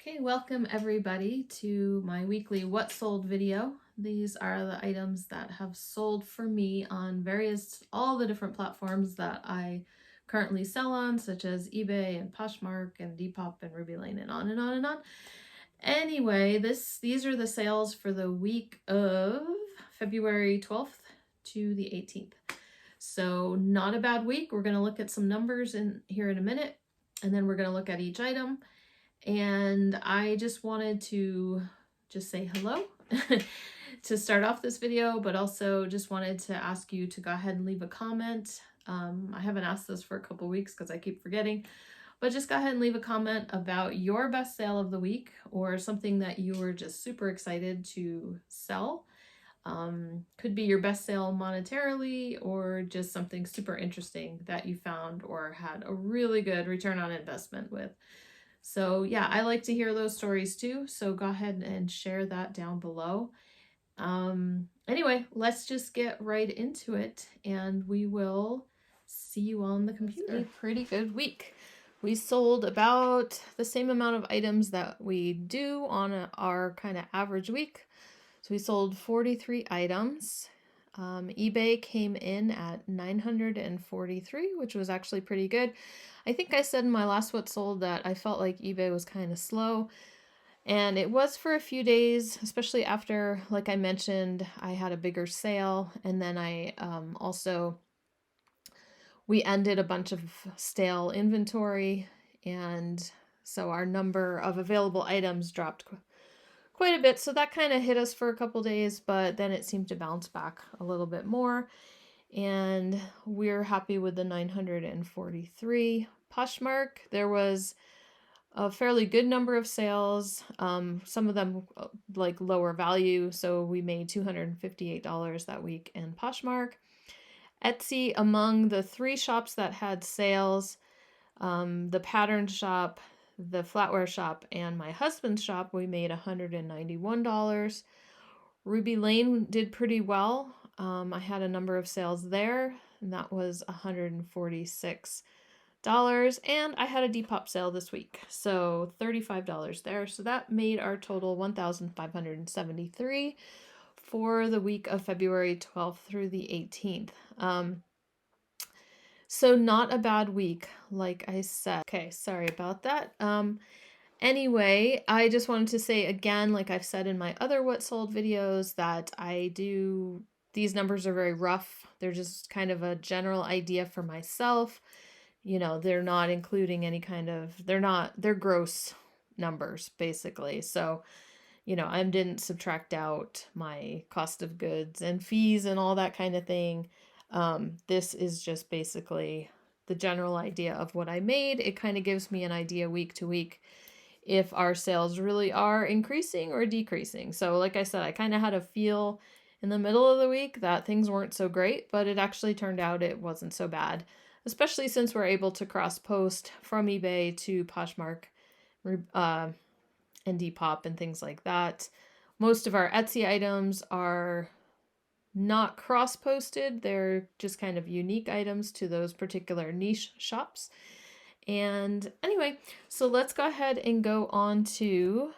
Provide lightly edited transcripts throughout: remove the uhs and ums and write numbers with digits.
Okay, welcome everybody to my weekly What Sold video. These are the items that have sold for me on all the different platforms that I currently sell on, such as eBay and Poshmark and Depop and Ruby Lane and on and on and on. Anyway, these are the sales for the week of February 12th to the 18th. So not a bad week. We're going to look at some numbers here in a minute, and then we're going to look at each item. And I just wanted to say hello to start off this video, but also just wanted to ask you to go ahead and leave a comment. I haven't asked this for a couple weeks because I keep forgetting, but just go ahead and leave a comment about your best sale of the week or something that you were just super excited to sell. Could be your best sale monetarily or just something super interesting that you found or had a really good return on investment with. So yeah, I like to hear those stories too. So go ahead and share that down below. Anyway, let's just get right into it and we will see you on the computer. A pretty good week. We sold about the same amount of items that we do on our kind of average week. So we sold 43 items. eBay came in at 943, which was actually pretty good. I think I said in my last What Sold that I felt like eBay was kind of slow, and it was for a few days, especially after, like I mentioned, I had a bigger sale, and then I we ended a bunch of stale inventory, and so our number of available items dropped quite a bit. So that kind of hit us for a couple days, but then it seemed to bounce back a little bit more. And we're happy with the 943. Poshmark, there was a fairly good number of sales. Some of them like lower value. So we made $258 that week in Poshmark. Etsy, among the 3 shops that had sales, the pattern shop, the Flatware shop, and my husband's shop, we made $191. Ruby Lane did pretty well. I had a number of sales there, and that was $146. And I had a Depop sale this week, so $35 there. So that made our total $1,573 for the week of February 12th through the 18th. So not a bad week, like I said. Okay, sorry about that. Anyway, I just wanted to say again, like I've said in my other What Sold videos, that these numbers are very rough. They're just kind of a general idea for myself. You know, they're not including any kind of, they're gross numbers basically. So, you know, I didn't subtract out my cost of goods and fees and all that kind of thing. This is just basically the general idea of what I made. It kind of gives me an idea week to week if our sales really are increasing or decreasing. So like I said, I kind of had a feel in the middle of the week that things weren't so great, but it actually turned out it wasn't so bad, especially since we're able to cross post from eBay to Poshmark and Depop and things like that. Most of our Etsy items are not cross-posted. They're just kind of unique items to those particular niche shops. And anyway, so let's go ahead and go on to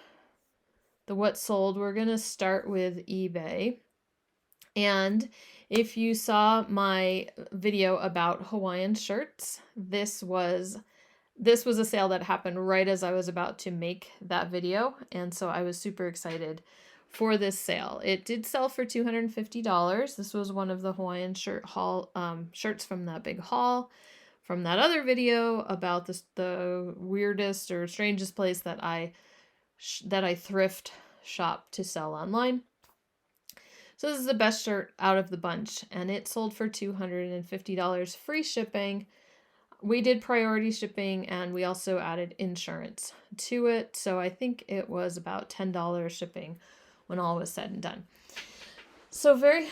the What Sold. We're going to start with eBay. And if you saw my video about Hawaiian shirts, this was a sale that happened right as I was about to make that video. And so I was super excited for this sale. It did sell for $250. This was one of the Hawaiian shirt haul shirts from that big haul from that other video about the weirdest or strangest place that I thrift shop to sell online. So this is the best shirt out of the bunch, and it sold for $250 free shipping. We did priority shipping, and we also added insurance to it. So I think it was about $10 shipping when all was said and done. So very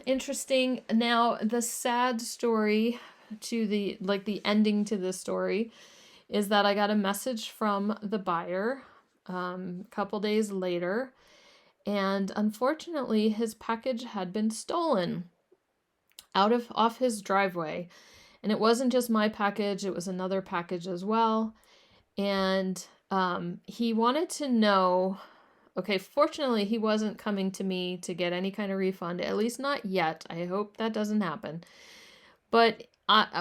interesting. Now, the sad story to the ending to this story is that I got a message from the buyer a couple days later, and unfortunately his package had been stolen off his driveway. And it wasn't just my package, it was another package as well. And He wanted to know, okay, fortunately he wasn't coming to me to get any kind of refund, at least not yet. I hope that doesn't happen. But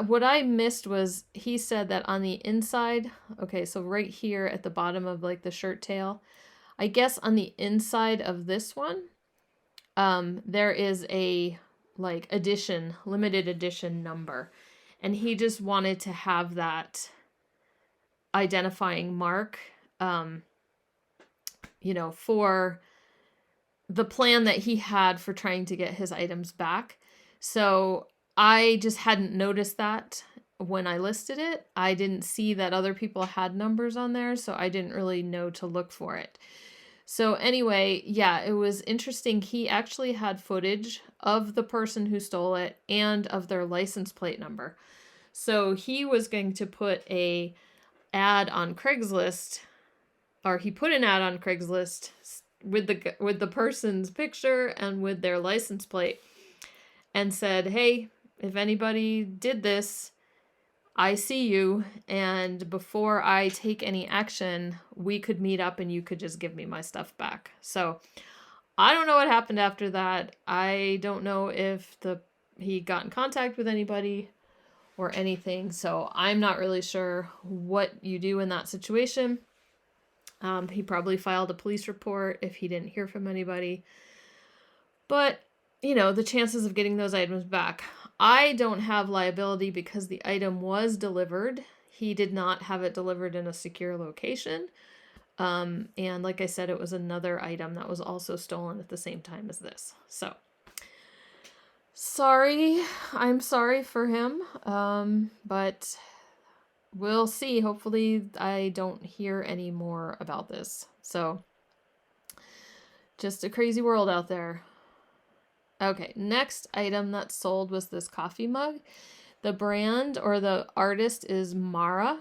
what I missed was he said that on the inside, okay, so right here at the bottom of like the shirt tail, I guess on the inside of this one, there is a like limited edition number. And he just wanted to have that identifying mark, for the plan that he had for trying to get his items back. So I just hadn't noticed that when I listed it. I didn't see that other people had numbers on there, so I didn't really know to look for it. So anyway, yeah, it was interesting. He actually had footage of the person who stole it and of their license plate number. So he was going to put an ad on Craigslist, or he put an ad on Craigslist with the person's picture and with their license plate, and said, hey, if anybody did this, I see you, and before I take any action, we could meet up and you could just give me my stuff back. So I don't know what happened after that. I don't know if he got in contact with anybody or anything, so I'm not really sure what you do in that situation. He probably filed a police report if he didn't hear from anybody. But, the chances of getting those items back. I don't have liability because the item was delivered. He did not have it delivered in a secure location. And like I said, it was another item that was also stolen at the same time as this. So, sorry. I'm sorry for him. But we'll see. Hopefully I don't hear any more about this. So, just a crazy world out there. Okay, next item that sold was this coffee mug. The brand or the artist is Mara,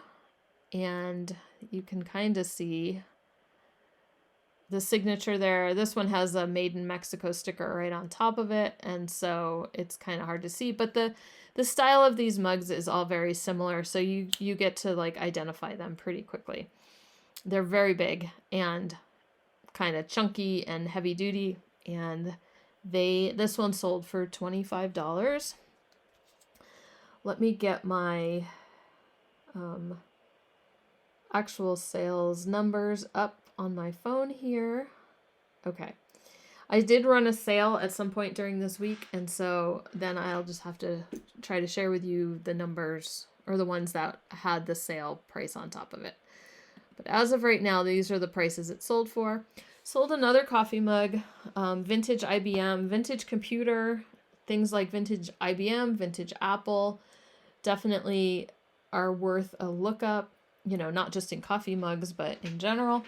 and you can kind of see the signature there. This one has a Made in Mexico sticker right on top of it, and so it's kind of hard to see. But the style of these mugs is all very similar, so you get to like identify them pretty quickly. They're very big and kind of chunky and heavy duty, and this one sold for $25. Let me get my actual sales numbers up on my phone here. Okay. I did run a sale at some point during this week, and so then I'll just have to try to share with you the numbers, or the ones that had the sale price on top of it. But as of right now, these are the prices it sold for. Sold another coffee mug, vintage IBM, vintage computer, things like vintage IBM, vintage Apple, definitely are worth a lookup, not just in coffee mugs, but in general.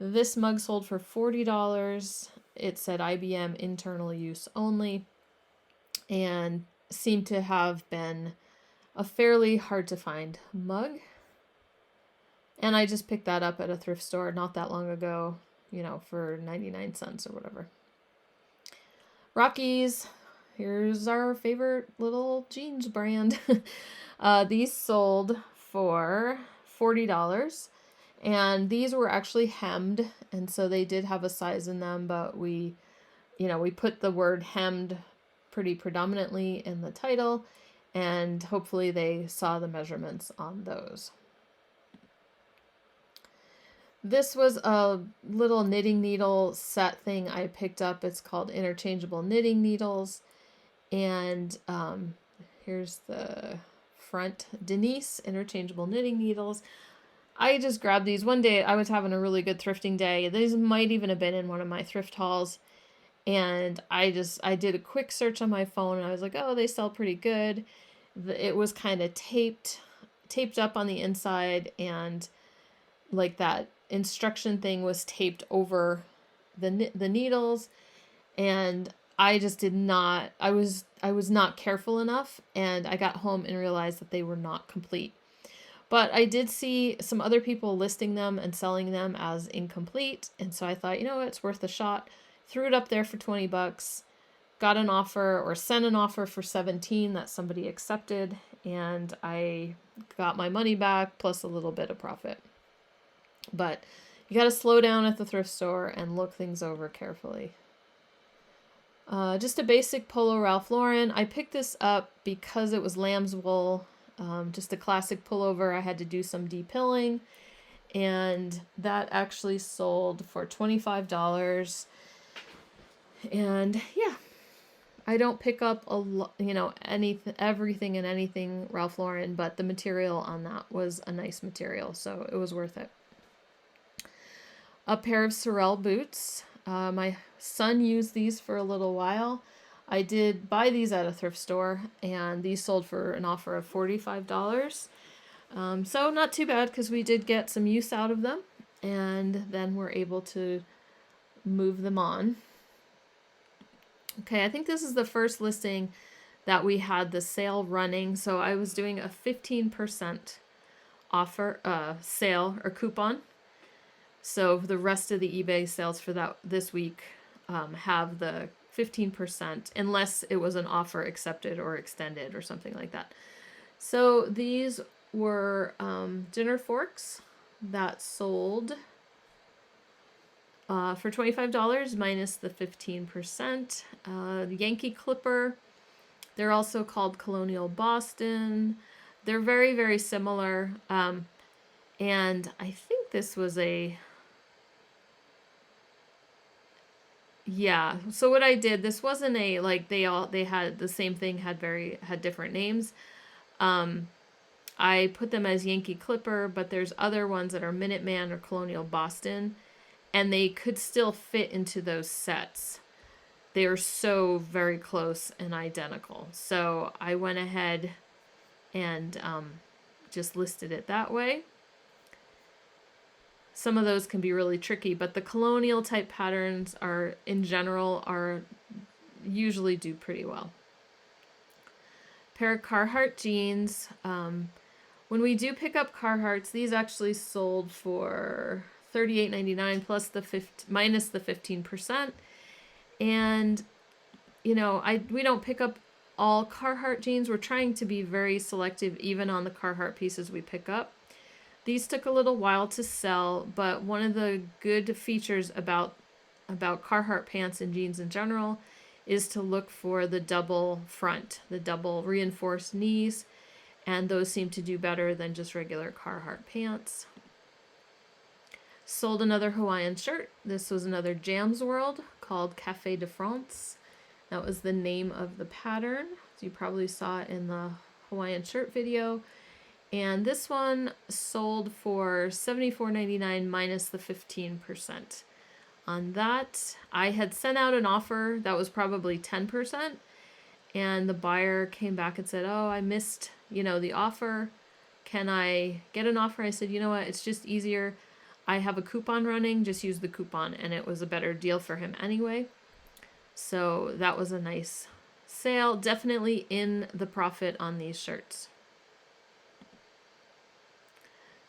This mug sold for $40. It said IBM internal use only, and seemed to have been a fairly hard to find mug. And I just picked that up at a thrift store not that long ago, for 99 cents or whatever. Rockies, here's our favorite little jeans brand. These sold for $40, and these were actually hemmed, and so they did have a size in them, but we put the word hemmed pretty predominantly in the title, and hopefully they saw the measurements on those. This was a little knitting needle set thing I picked up. It's called interchangeable knitting needles. And here's the front. Denise interchangeable knitting needles. I just grabbed these. One day I was having a really good thrifting day. These might even have been in one of my thrift hauls. And I did a quick search on my phone, and I was like, oh, they sell pretty good. It was kind of taped up on the inside, and like that instruction thing was taped over the needles, and I just did not, I was not careful enough, and I got home and realized that they were not complete. But I did see some other people listing them and selling them as incomplete, and so I thought, it's worth a shot. Threw it up there for $20, got an offer, or sent an offer for $17 that somebody accepted, and I got my money back plus a little bit of profit. But you got to slow down at the thrift store and look things over carefully. Just a basic Polo Ralph Lauren. I picked this up because it was lamb's wool. Just a classic pullover. I had to do some depilling, and that actually sold for $25. And yeah, I don't pick up a lot, everything and anything Ralph Lauren, but the material on that was a nice material, so it was worth it. A pair of Sorel boots. My son used these for a little while. I did buy these at a thrift store, and these sold for an offer of $45. So not too bad, because we did get some use out of them, and then we're able to move them on. Okay, I think this is the first listing that we had the sale running. So I was doing a 15% offer, sale or coupon. So the rest of the eBay sales for this week have the 15%, unless it was an offer accepted or extended or something like that. So these were dinner forks that sold for $25 minus the 15%. Yankee Clipper. They're also called Colonial Boston. They're very, very similar. And I think this was yeah. So what I did, this wasn't they had the same thing, had different names. I put them as Yankee Clipper, but there's other ones that are Minuteman or Colonial Boston, and they could still fit into those sets. They are so very close and identical. So I went ahead and just listed it that way. Some of those can be really tricky, but the colonial type patterns in general usually do pretty well. Pair of Carhartt jeans. When we do pick up Carhartts, these actually sold for $38.99 plus minus the 15%. And we don't pick up all Carhartt jeans. We're trying to be very selective even on the Carhartt pieces we pick up. These took a little while to sell, but one of the good features about Carhartt pants and jeans in general is to look for the double front, the double reinforced knees, and those seem to do better than just regular Carhartt pants. Sold another Hawaiian shirt. This was another Jams World called Café de France. That was the name of the pattern. So you probably saw it in the Hawaiian shirt video. And this one sold for $74.99 minus the 15%. On that, I had sent out an offer that was probably 10%, and the buyer came back and said, "Oh, I missed, the offer. Can I get an offer?" I said, "You know what? It's just easier. I have a coupon running. Just use the coupon," and it was a better deal for him anyway. So that was a nice sale. Definitely in the profit on these shirts.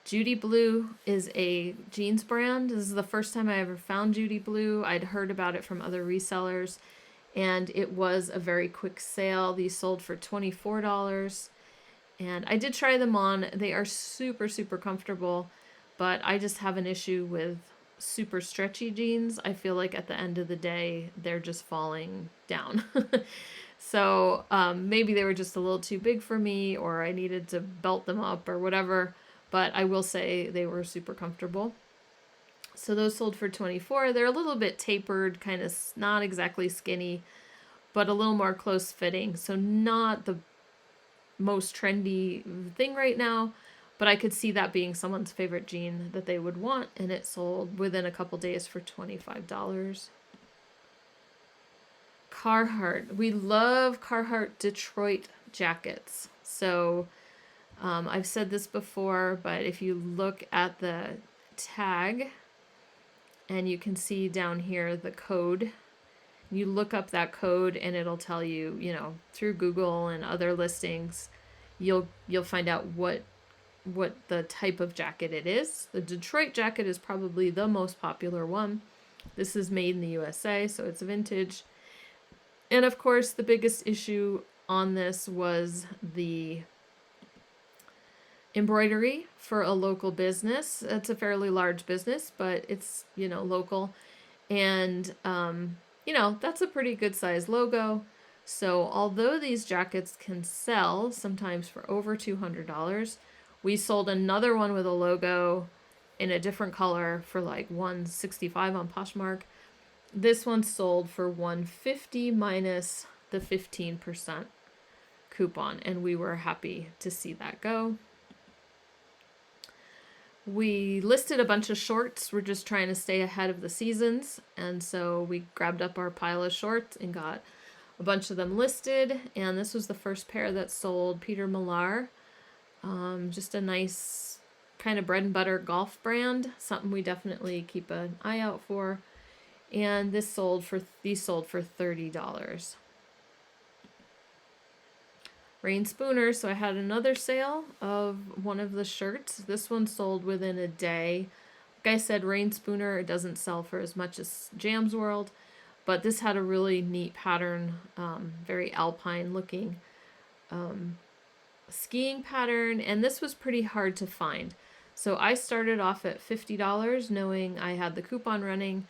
Judy Blue is a jeans brand. This is the first time I ever found Judy Blue. I'd heard about it from other resellers, and it was a very quick sale. These sold for $24, and I did try them on. They are super, super comfortable, but I just have an issue with super stretchy jeans. I feel like at the end of the day, they're just falling down. So maybe they were just a little too big for me, or I needed to belt them up or whatever. But I will say they were super comfortable. So those sold for $24. They're a little bit tapered, kind of not exactly skinny, but a little more close fitting. So not the most trendy thing right now, but I could see that being someone's favorite jean that they would want, and it sold within a couple days for $25. Carhartt. We love Carhartt Detroit jackets. So I've said this before, but if you look at the tag and you can see down here the code, you look up that code and it'll tell you, through Google and other listings, you'll find out what the type of jacket it is. The Detroit jacket is probably the most popular one. This is made in the USA, so it's vintage. And of course, the biggest issue on this was the embroidery for a local business. It's a fairly large business, but it's, local. And, that's a pretty good size logo. So although these jackets can sell sometimes for over $200, we sold another one with a logo in a different color for like $165 on Poshmark. This one sold for $150 minus the 15% coupon, and we were happy to see that go. We listed a bunch of shorts. We're just trying to stay ahead of the seasons, and so we grabbed up our pile of shorts and got a bunch of them listed, and this was the first pair that sold. Peter Millar, just a nice kind of bread and butter golf brand, something we definitely keep an eye out for. And these sold for $30. Rain Spooner, so I had another sale of one of the shirts. This one sold within a day. Like I said, Rain Spooner, it doesn't sell for as much as Jam's World, but this had a really neat pattern, very alpine looking skiing pattern, and this was pretty hard to find. So I started off at $50 knowing I had the coupon running,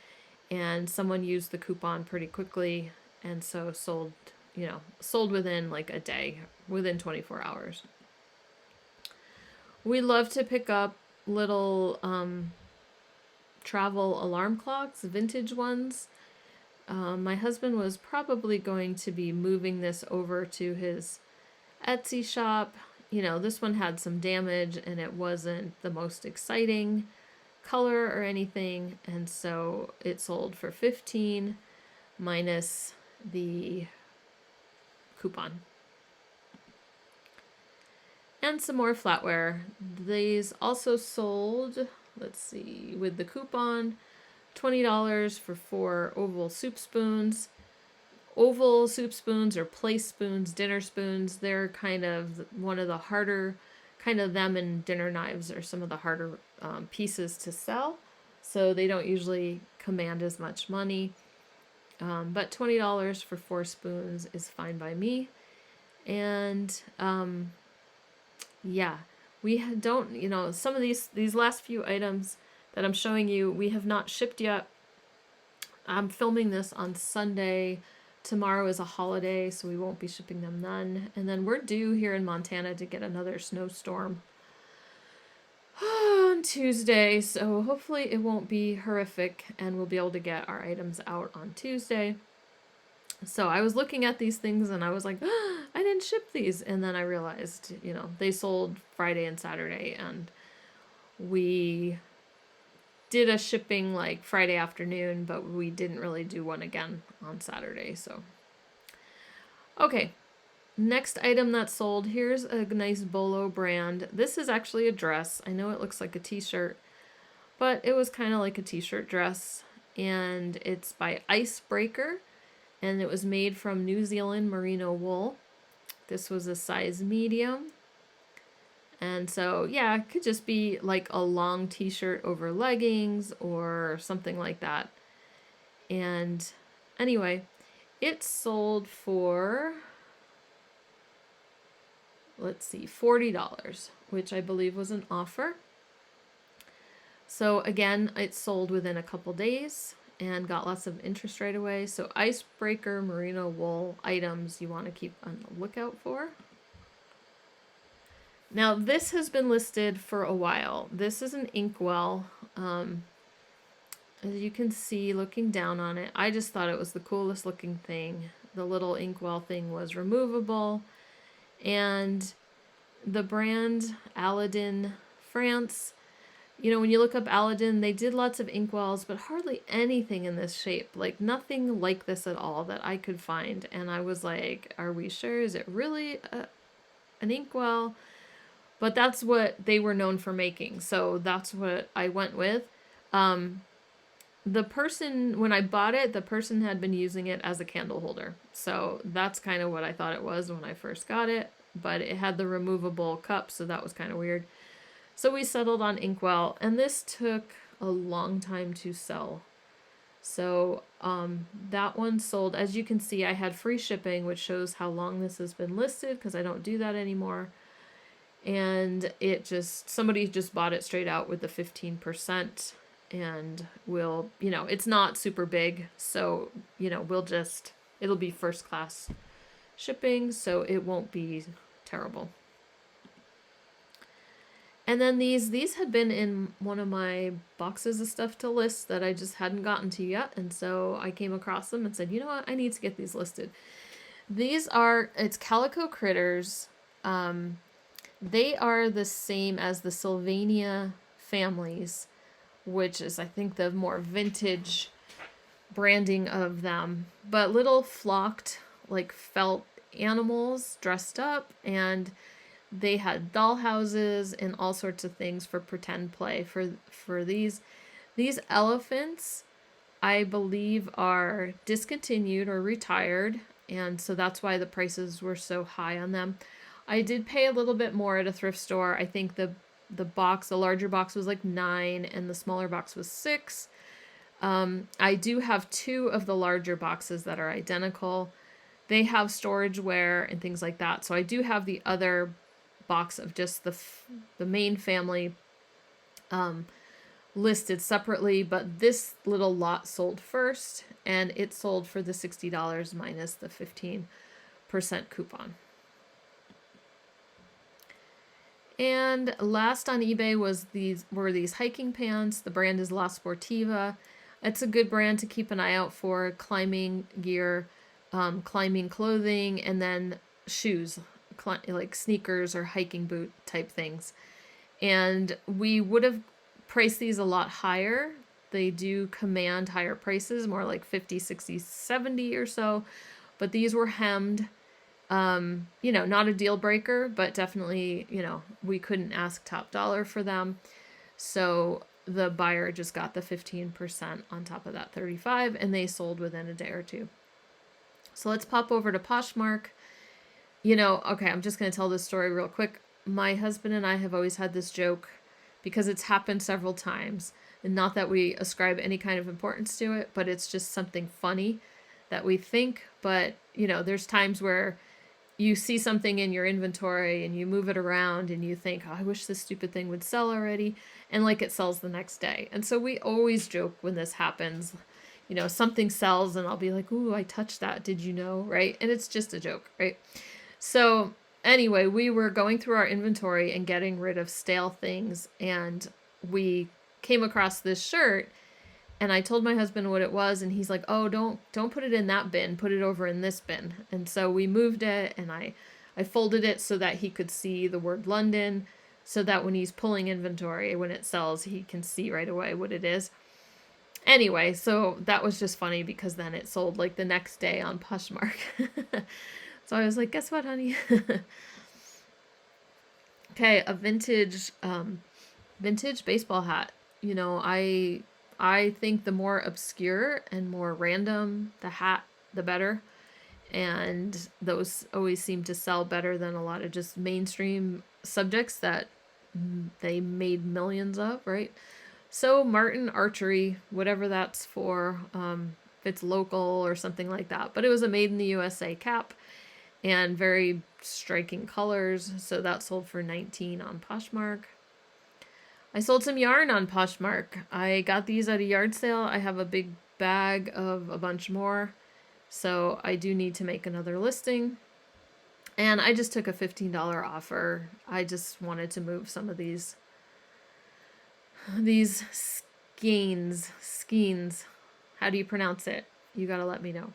and someone used the coupon pretty quickly, and so sold within like a day, within 24 hours. We love to pick up little travel alarm clocks, vintage ones. My husband was probably going to be moving this over to his Etsy shop. This one had some damage and it wasn't the most exciting color or anything, and so it sold for $15 minus the coupon. And some more flatware. These also sold, let's see, with the coupon, $20 for 4 oval soup spoons. Oval soup spoons or place spoons, dinner spoons, they're kind of one of the harder, them and dinner knives are some of the harder pieces to sell. So they don't usually command as much money. But $20 for 4 spoons is fine by me. And yeah, we don't, some of these last few items that I'm showing you, we have not shipped yet. I'm filming this on Sunday. Tomorrow is a holiday, so we won't be shipping them then. And then we're due here in Montana to get another snowstorm on Tuesday, so hopefully it won't be horrific and we'll be able to get our items out on Tuesday. So I was looking at these things and I was like, I didn't ship these. And then I realized, they sold Friday and Saturday, and we did a shipping like Friday afternoon, but we didn't really do one again on Saturday. So, okay. Next item that sold, here's a nice Polo brand. This is actually a dress. I know it looks like a t-shirt, but it was kind of like a t-shirt dress, and it's by Icebreaker, and it was made from New Zealand merino wool. This was a size medium. And so, yeah, it could just be like a long t-shirt over leggings or something like that. And anyway, it sold for, let's see, $40, which I believe was an offer. So again, it sold within a couple days and got lots of interest right away. So Icebreaker merino wool items you want to keep on the lookout for. Now, this has been listed for a while. This is an Inkwell. As you can see, looking down on it, I just thought it was the coolest looking thing. The little Inkwell thing was removable. And the brand Aladdin France, when you look up Aladdin, they did lots of Inkwells, but hardly anything in this shape. Like, nothing like this at all that I could find. And I was like, are we sure? Is it really an Inkwell? But that's what they were known for making, so that's what I went with. The person, when I bought it, the person had been using it as a candle holder. So that's kind of what I thought it was when I first got it. But it had the removable cup, so that was kind of weird. So we settled on Inkwell, and this took a long time to sell. So that one sold. As you can see, I had free shipping, which shows how long this has been listed, because I don't do that anymore. and it just, somebody just bought it straight out with the 15%, and will, it's not super big, so, we'll just, it'll be first class shipping, so it won't be terrible. And then these had been in one of my boxes of stuff to list that I just hadn't gotten to yet, and so I came across them and said, you know what, I need to get these listed. These are, it's Calico Critters. They are the same as the Sylvania families, which is, I think, the more vintage branding of them. But little flocked, like, felt animals dressed up, and they had doll houses and all sorts of things for pretend play. For these elephants, I believe, are discontinued or retired, and so that's why the prices were so high on them. I did pay a little bit more at a thrift store. I think the larger box was like $9 and the smaller box was $6. I do have 2 of the larger boxes that are identical. They have storageware and things like that. So I do have the other box of just the main family listed separately, but this little lot sold first, and it sold for the $60 minus the 15% coupon. And last on eBay were these hiking pants. The brand is La Sportiva. It's a good brand to keep an eye out for. Climbing gear, climbing clothing, and then shoes, like sneakers or hiking boot type things. And we would have priced these a lot higher. They do command higher prices, more like 50, 60, 70 or so. But these were hemmed. Not a deal breaker, but definitely, we couldn't ask top dollar for them. So the buyer just got the 15% on top of that 35, and they sold within a day or two. So let's pop over to Poshmark. Okay, I'm just going to tell this story real quick. My husband and I have always had this joke, because it's happened several times, and not that we ascribe any kind of importance to it, but it's just something funny that we think. But, there's times where you see something in your inventory and you move it around and you think, oh, I wish this stupid thing would sell already. And like it sells the next day. And so we always joke when this happens, something sells and I'll be like, ooh, I touched that. Did you know? Right. And it's just a joke. Right. So anyway, we were going through our inventory and getting rid of stale things. And we came across this shirt. And I told my husband what it was, and he's like, oh, don't put it in that bin, put it over in this bin. And so we moved it, and I folded it so that he could see the word London, so that when he's pulling inventory, when it sells, he can see right away what it is. Anyway, so that was just funny, because then it sold like the next day on Poshmark. So I was like, guess what, honey? Okay, a vintage baseball hat. I think the more obscure and more random the hat, the better. And those always seem to sell better than a lot of just mainstream subjects that they made millions of, right? So Martin Archery, whatever that's for, if it's local or something like that. But it was a made in the USA cap and very striking colors. So that sold for $19 on Poshmark. I sold some yarn on Poshmark. I got these at a yard sale. I have a big bag of a bunch more, so I do need to make another listing. And I just took a $15 offer. I just wanted to move some of these skeins. How do you pronounce it? You gotta let me know.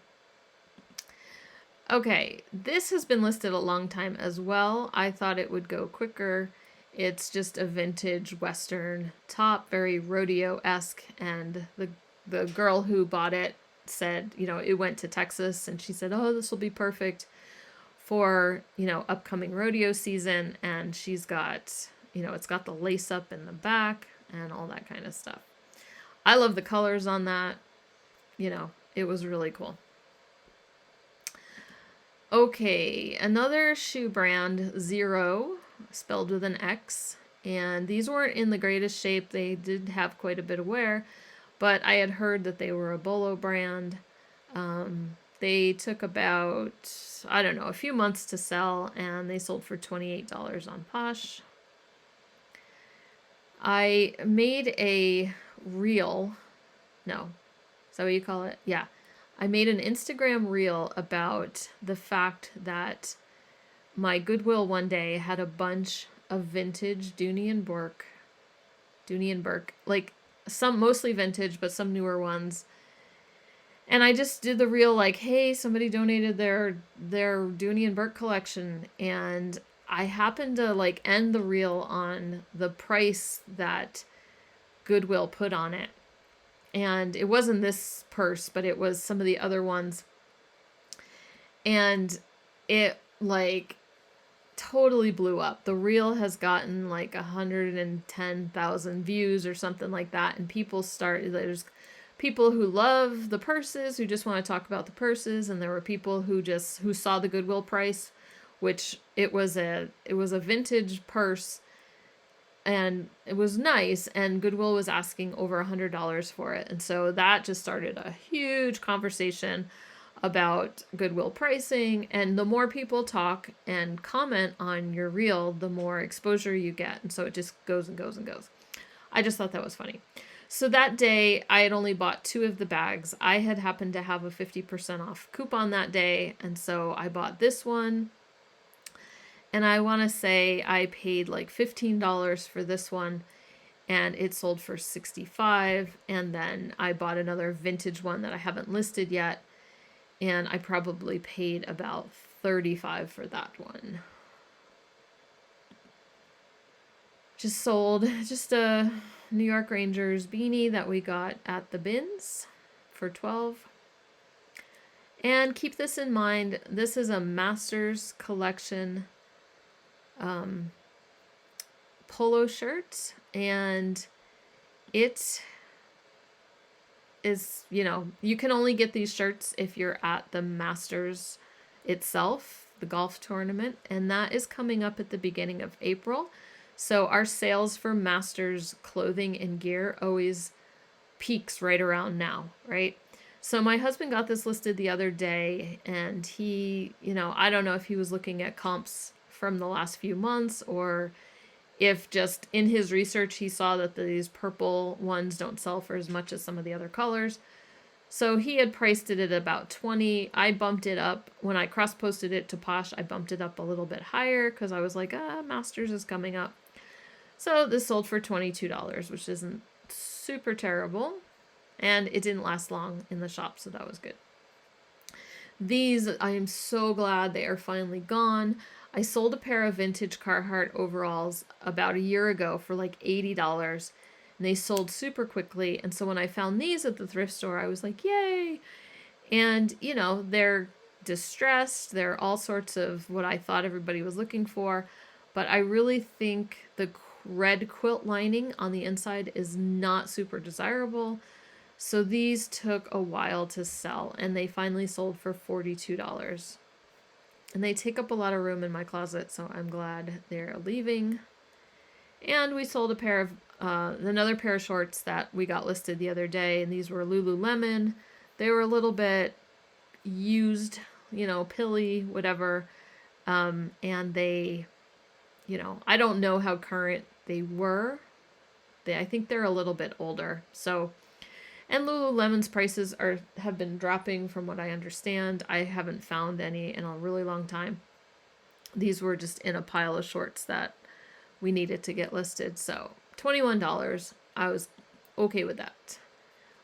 Okay, this has been listed a long time as well. I thought it would go quicker. It's just a vintage Western top, very rodeo-esque, and the girl who bought it said, it went to Texas, and she said, oh, this will be perfect for, upcoming rodeo season, and she's got, it's got the lace up in the back and all that kind of stuff. I love the colors on that. It was really cool. Okay, another shoe brand, Zero, spelled with an X, and these weren't in the greatest shape. They did have quite a bit of wear, but I had heard that they were a Polo brand. They took about, I don't know, a few months to sell, and they sold for $28 on Posh. I made a reel. No, is that what you call it? Yeah. I made an Instagram reel about the fact that my Goodwill one day had a bunch of vintage Dooney and Bourke, like some mostly vintage, but some newer ones. And I just did the reel like, hey, somebody donated their Dooney and Bourke collection, and I happened to like end the reel on the price that Goodwill put on it. And it wasn't this purse, but it was some of the other ones. And it like totally blew up. The reel has gotten like 110,000 views or something like that. And there's people who love the purses, who just want to talk about the purses. And there were people who saw the Goodwill price, which it was a vintage purse. And it was nice, and Goodwill was asking over $100 for it. And so that just started a huge conversation about Goodwill pricing. And the more people talk and comment on your reel, the more exposure you get. And so it just goes and goes and goes. I just thought that was funny. So that day, I had only bought 2 of the bags. I had happened to have a 50% off coupon that day, and so I bought this one. And I want to say I paid like $15 for this one, and it sold for $65. And then I bought another vintage one that I haven't listed yet, and I probably paid about $35 for that one. Just sold just a New York Rangers beanie that we got at the bins for $12. And keep this in mind, this is a Masters collection polo shirt, and it is, you can only get these shirts if you're at the Masters itself, the golf tournament, and that is coming up at the beginning of April. So our sales for Masters clothing and gear always peaks right around now, right? So my husband got this listed the other day, and he, I don't know if he was looking at comps from the last few months, or if just in his research he saw that these purple ones don't sell for as much as some of the other colors. So he had priced it at about $20. I bumped it up when I cross-posted it to Posh. I bumped it up a little bit higher because I was like, Masters is coming up. So this sold for $22, which isn't super terrible, and it didn't last long in the shop, so that was good. These, I am so glad they are finally gone. I sold a pair of vintage Carhartt overalls about a year ago for like $80, and they sold super quickly. And so when I found these at the thrift store, I was like, yay! And, they're distressed. They're all sorts of what I thought everybody was looking for. But I really think the red quilt lining on the inside is not super desirable. So these took a while to sell, and they finally sold for $42. And they take up a lot of room in my closet, so I'm glad they're leaving. And we sold a pair of another pair of shorts that we got listed the other day, and these were Lululemon. They were a little bit used, pilly, whatever. And they, I don't know how current they were. I think they're a little bit older. So, and Lululemon's prices have been dropping from what I understand. I haven't found any in a really long time. These were just in a pile of shorts that we needed to get listed. So $21, I was okay with that.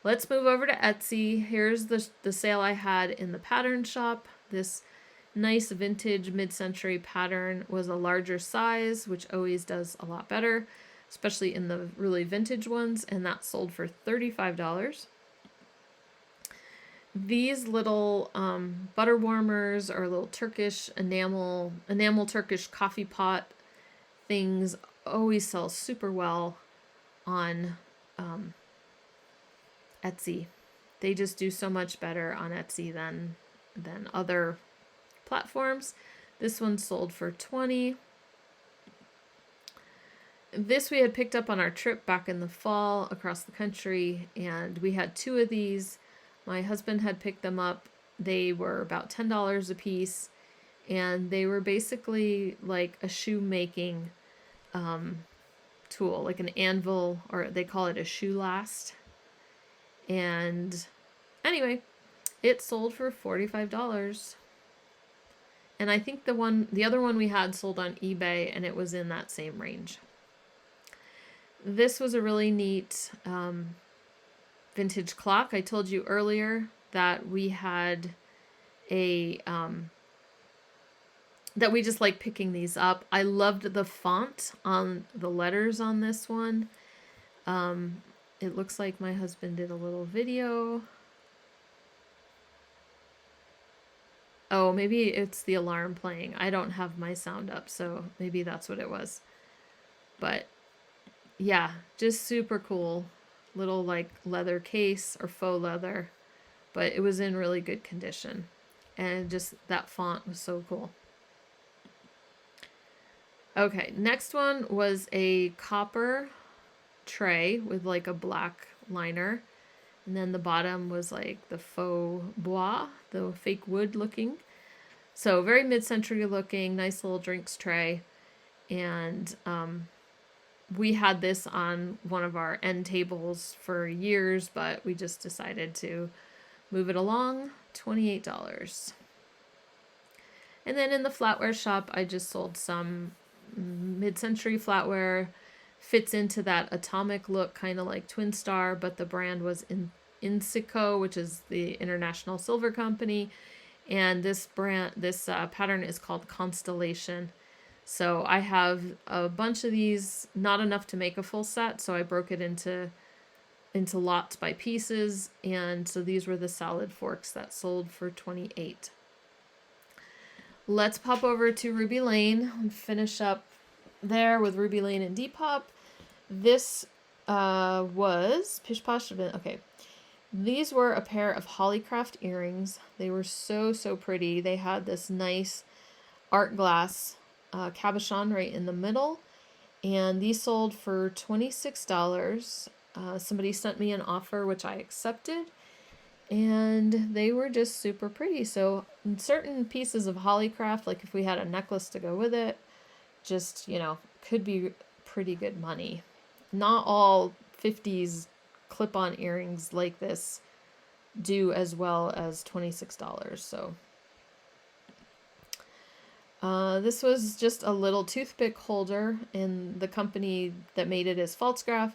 Let's move over to Etsy. Here's the sale I had in the pattern shop. This nice vintage mid-century pattern was a larger size, which always does a lot better, especially in the really vintage ones, and that sold for $35. These little butter warmers are little Turkish enamel Turkish coffee pot things, always sell super well on Etsy. They just do so much better on Etsy than other platforms. This one sold for $20. This we had picked up on our trip back in the fall across the country, and we had 2 of these. My husband had picked them up They were about $10 a piece, and they were basically like a shoemaking tool, like an anvil, or they call it a shoe last. And anyway, it sold for $45. And I think the other one we had sold on eBay, and it was in that same range. This was a really neat vintage clock. I told you earlier that we had a that we just like picking these up. I loved the font on the letters on this one. It looks like my husband did a little video. Oh, maybe it's the alarm playing. I don't have my sound up, so maybe that's what it was. But yeah, just super cool. Little like leather case or faux leather, but it was in really good condition. And just that font was so cool. Okay, next one was a copper tray with like a black liner. And then the bottom was like the faux bois, the fake wood looking. So very mid-century looking, nice little drinks tray. And we had this on one of our end tables for years, but we just decided to move it along. $28. And then in the flatware shop, I just sold some mid-century flatware. Fits into that atomic look, kind of like Twin Star, but the brand was Insico, which is the International Silver Company. And this pattern is called Constellation. So I have a bunch of these, not enough to make a full set, so I broke it into lots by pieces, and so these were the salad forks that sold for $28. Let's pop over to Ruby Lane and finish up there with Ruby Lane and Depop. This was Pish Posh. Okay. These were a pair of Hollycraft earrings. They were so, so pretty. They had this nice art glass cabochon right in the middle. And these sold for $26. Somebody sent me an offer, which I accepted. And they were just super pretty. So certain pieces of Hollycraft, like if we had a necklace to go with it, just, you know, could be pretty good money. Not all 50s clip-on earrings like this do as well as $26. So this was just a little toothpick holder, and the company that made it is Falstaff.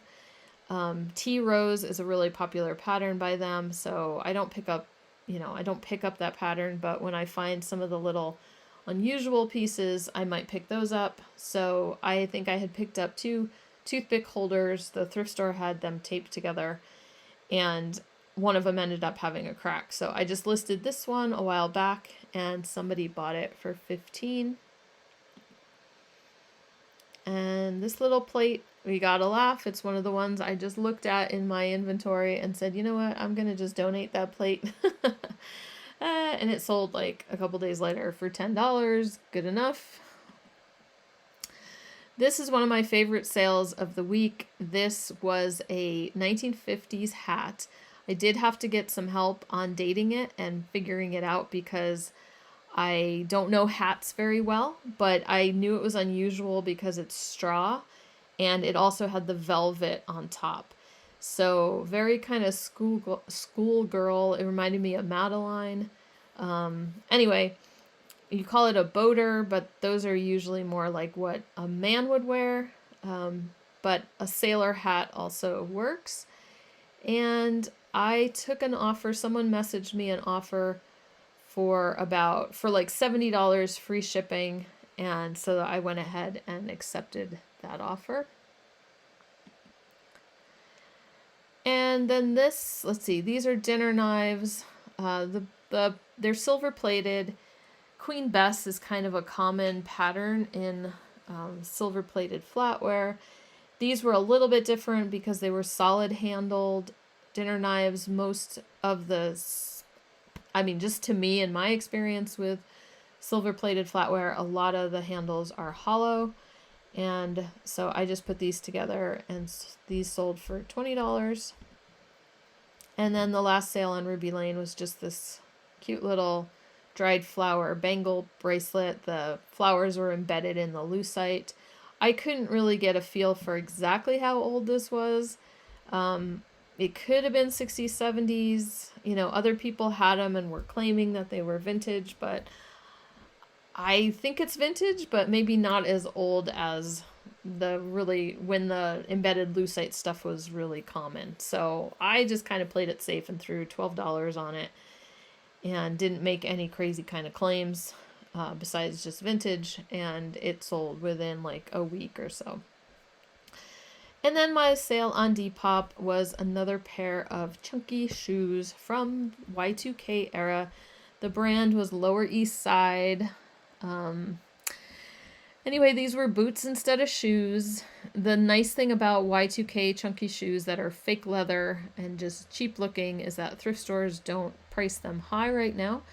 Tea Rose is a really popular pattern by them, so I don't pick up that pattern, but when I find some of the little unusual pieces, I might pick those up. So I think I had picked up 2 toothpick holders. The thrift store had them taped together, and one of them ended up having a crack. So I just listed this one a while back, and somebody bought it for $15. And this little plate, we got a laugh. It's one of the ones I just looked at in my inventory and said, you know what, I'm going to just donate that plate. And it sold like a couple days later for $10. Good enough. This is one of my favorite sales of the week. This was a 1950s hat. I did have to get some help on dating it and figuring it out because I don't know hats very well, but I knew it was unusual because it's straw and it also had the velvet on top. So very kind of schoolgirl. It reminded me of Madeline. Anyway, you call it a boater, but those are usually more like what a man would wear. But a sailor hat also works. And I took an offer. Someone messaged me an offer for like $70 free shipping. And so I went ahead and accepted that offer. And then this, let's see, these are dinner knives. They're silver plated. Queen Bess is kind of a common pattern in silver plated flatware. These were a little bit different because they were solid handled dinner knives. Most of just to me, in my experience with silver plated flatware, a lot of the handles are hollow. And so I just put these together, and these sold for $20. And then the last sale on Ruby Lane was just this cute little dried flower bangle bracelet. The flowers were embedded in the lucite. I couldn't really get a feel for exactly how old this was. It could have been 60s, 70s. You know, other people had them and were claiming that they were vintage, but I think it's vintage, but maybe not as old as when the embedded lucite stuff was really common. So I just kind of played it safe and threw $12 on it and didn't make any crazy kind of claims besides just vintage, and it sold within like a week or so. And then my sale on Depop was another pair of chunky shoes from Y2K era. The brand was Lower East Side. Anyway, these were boots instead of shoes. The nice thing about Y2K chunky shoes that are fake leather and just cheap looking is that thrift stores don't price them high right now.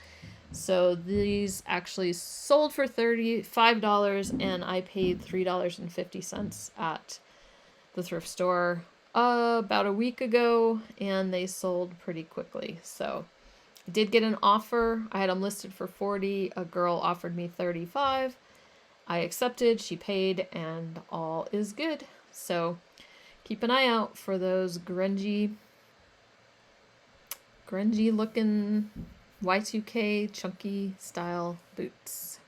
So these actually sold for $35 and I paid $3.50 at the thrift store about a week ago, and they sold pretty quickly. So I did get an offer. I had them listed for $40. A girl offered me $35. I accepted, she paid, and all is good. So keep an eye out for those grungy looking Y2K chunky style boots.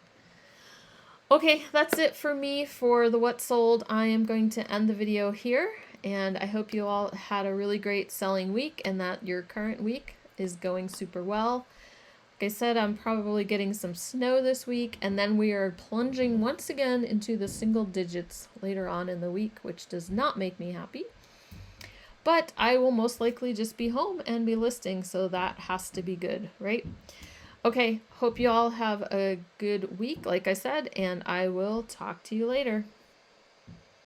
Okay, that's it for me for the what sold. I am going to end the video here, and I hope you all had a really great selling week and that your current week is going super well. Like I said, I'm probably getting some snow this week, and then we are plunging once again into the single digits later on in the week, which does not make me happy. But I will most likely just be home and be listing, so that has to be good, right? Okay, hope you all have a good week, like I said, and I will talk to you later.